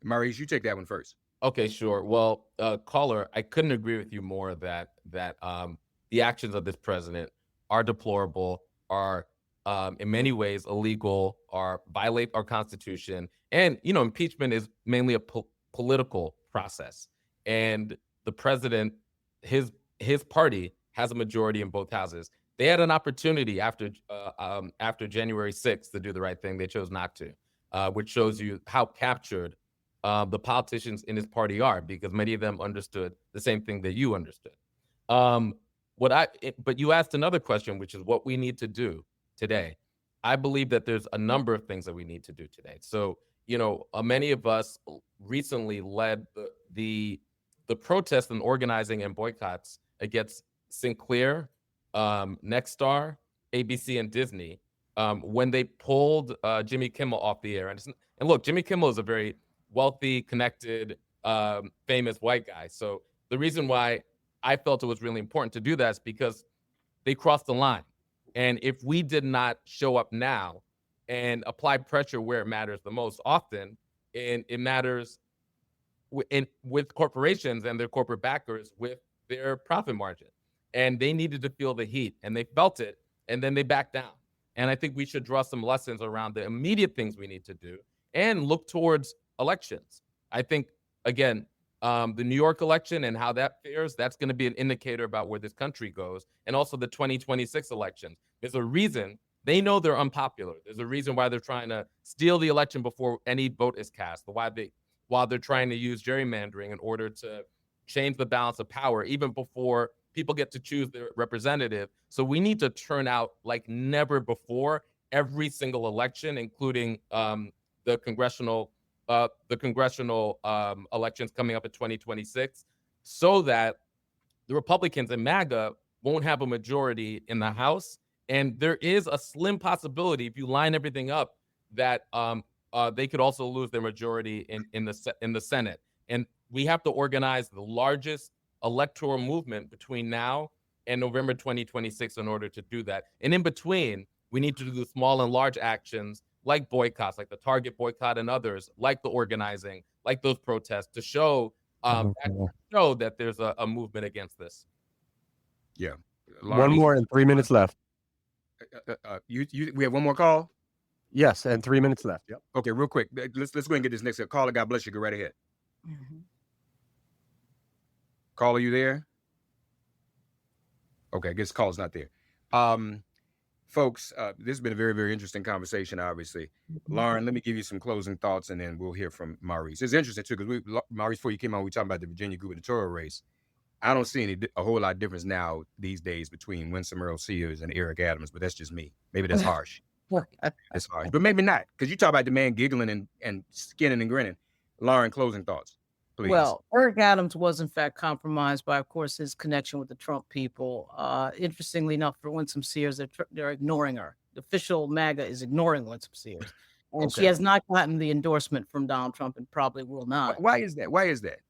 Maurice, you take that one first. Okay, sure. Well, caller, I couldn't agree with you more that the actions of this president are deplorable, are in many ways illegal, are violate our Constitution, and impeachment is mainly a political process. And the president, his party has a majority in both houses. They had an opportunity after January 6th to do the right thing. They chose not to, which shows you how captured the politicians in his party are, because many of them understood the same thing that you understood. But you asked another question, which is what we need to do today. I believe that there's a number of things that we need to do today. So, many of us recently led the protests and organizing and boycotts against Sinclair, Nexstar, ABC, and Disney when they pulled Jimmy Kimmel off the air. And look, Jimmy Kimmel is a very wealthy, connected, famous white guy. So the reason why I felt it was really important to do that is because they crossed the line. And if we did not show up now and apply pressure where it matters the most often, and it matters with corporations and their corporate backers with their profit margin. And they needed to feel the heat, and they felt it, and then they backed down. And I think we should draw some lessons around the immediate things we need to do and look towards elections. I think, again, the New York election and how that fares, that's going to be an indicator about where this country goes. And also the 2026 elections. There's a reason they know they're unpopular. There's a reason why they're trying to steal the election before any vote is cast, while they're trying to use gerrymandering in order to change the balance of power, even before people get to choose their representative. So we need to turn out like never before every single election, including the congressional elections coming up in 2026, so that the Republicans and MAGA won't have a majority in the House. And there is a slim possibility, if you line everything up, that they could also lose their majority in the Senate. And we have to organize the largest electoral movement between now and November 2026 in order to do that. And in between, we need to do the small and large actions like boycotts, like the Target boycott and others, like the organizing, like those protests, to show that there's a movement against this. Yeah. One more and 3 minutes left. We have one more call? Yes, and 3 minutes left. Yep. Okay, real quick. Let's go and get this next caller. God bless you. Go right ahead. Caller, you there? Okay, I guess call's not there. Folks, this has been a very, very interesting conversation, obviously. Lauren, let me give you some closing thoughts, and then we'll hear from Maurice. It's interesting, too, because Maurice, before you came on, we talked about the Virginia gubernatorial race. I don't see a whole lot of difference now these days between Winsome Earl Sears and Eric Adams, but that's just me. Maybe that's harsh. That's harsh, but maybe not, because you talk about the man giggling and skinning and grinning. Lauren, closing thoughts, please. Well, Eric Adams was in fact compromised by, of course, his connection with the Trump people. Interestingly enough, for Winsome Sears, they're ignoring her. The official MAGA is ignoring Winsome Sears, and she has not gotten the endorsement from Donald Trump, and probably will not. Why is that? Why is that?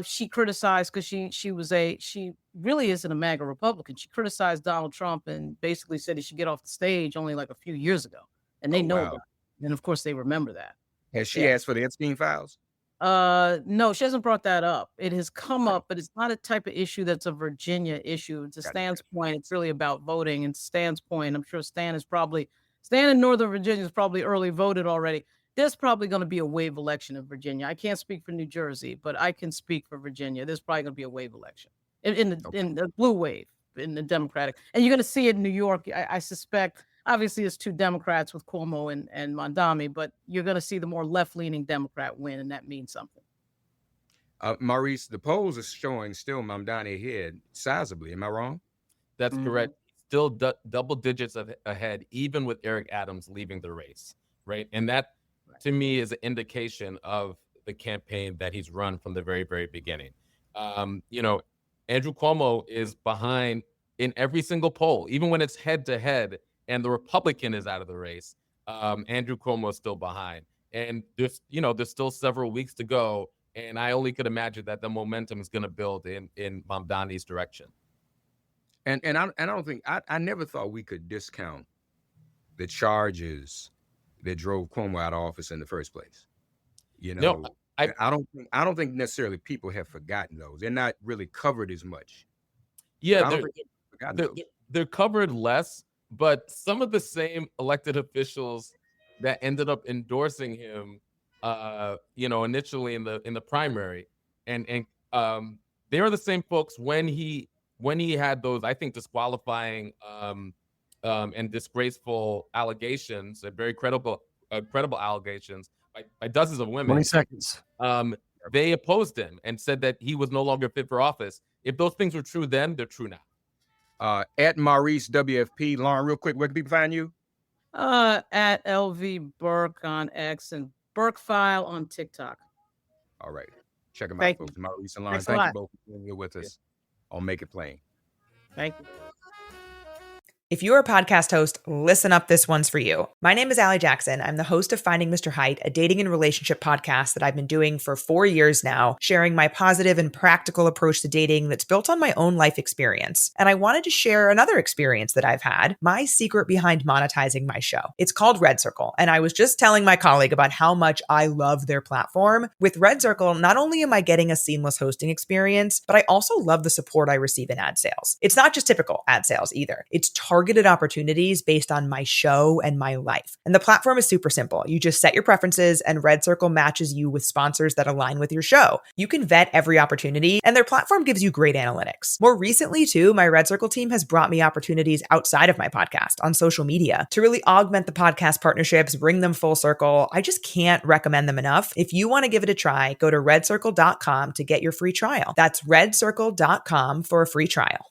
She criticized, because she really isn't a MAGA Republican. She criticized Donald Trump and basically said he should get off the stage only like a few years ago, and they know that. And of course, they remember that. Has she asked for the Epstein files? No, she hasn't brought that up. It has come up, but it's not a type of issue that's a Virginia issue. To Stan's point, it's really about voting. And Stan's point, I'm sure Stan in Northern Virginia is probably early voted already. There's probably going to be a wave election in Virginia. I can't speak for New Jersey, but I can speak for Virginia. There's probably going to be a wave election in the blue wave, in the Democratic. And you're going to see it in New York. I suspect, obviously, it's two Democrats with Cuomo and Mondami, but you're going to see the more left-leaning Democrat win, and that means something. Maurice, the polls are showing still Mamdani ahead sizably. Am I wrong? That's correct. Still double digits ahead, even with Eric Adams leaving the race, right? And that, to me, is an indication of the campaign that he's run from the very, very beginning. Andrew Cuomo is behind in every single poll, even when it's head to head and the Republican is out of the race. Andrew Cuomo is still behind, and there's still several weeks to go, and I only could imagine that the momentum is going to build in Mamdani's direction. And I don't think I never thought we could discount the charges that drove Cuomo out of office in the first place. No, I don't think necessarily people have forgotten those. They're not really covered as much. Yeah, I don't think they've forgotten those. They're covered less, but some of the same elected officials that ended up endorsing him, initially in the primary, and they are the same folks when he had those, I think, disqualifying and disgraceful allegations, very credible allegations by dozens of women. 20 seconds. They opposed him and said that he was no longer fit for office. If those things were true then, they're true now. At Maurice WFP, Lauren, real quick, where can people find you? At LV Burke on X and Burke File on TikTok. All right. Check them out, folks. Maurice and Lauren, thank you both for being here with us on Make It Plain. Thank you. If you're a podcast host, listen up. This one's for you. My name is Allie Jackson. I'm the host of Finding Mr. Height, a dating and relationship podcast that I've been doing for 4 years now, sharing my positive and practical approach to dating that's built on my own life experience. And I wanted to share another experience that I've had, my secret behind monetizing my show. It's called Red Circle. And I was just telling my colleague about how much I love their platform. With Red Circle, not only am I getting a seamless hosting experience, but I also love the support I receive in ad sales. It's not just typical ad sales either. It's targeted opportunities based on my show and my life. And the platform is super simple. You just set your preferences and Red Circle matches you with sponsors that align with your show. You can vet every opportunity and their platform gives you great analytics. More recently too, my Red Circle team has brought me opportunities outside of my podcast on social media to really augment the podcast partnerships, bring them full circle. I just can't recommend them enough. If you want to give it a try, go to redcircle.com to get your free trial. That's redcircle.com for a free trial.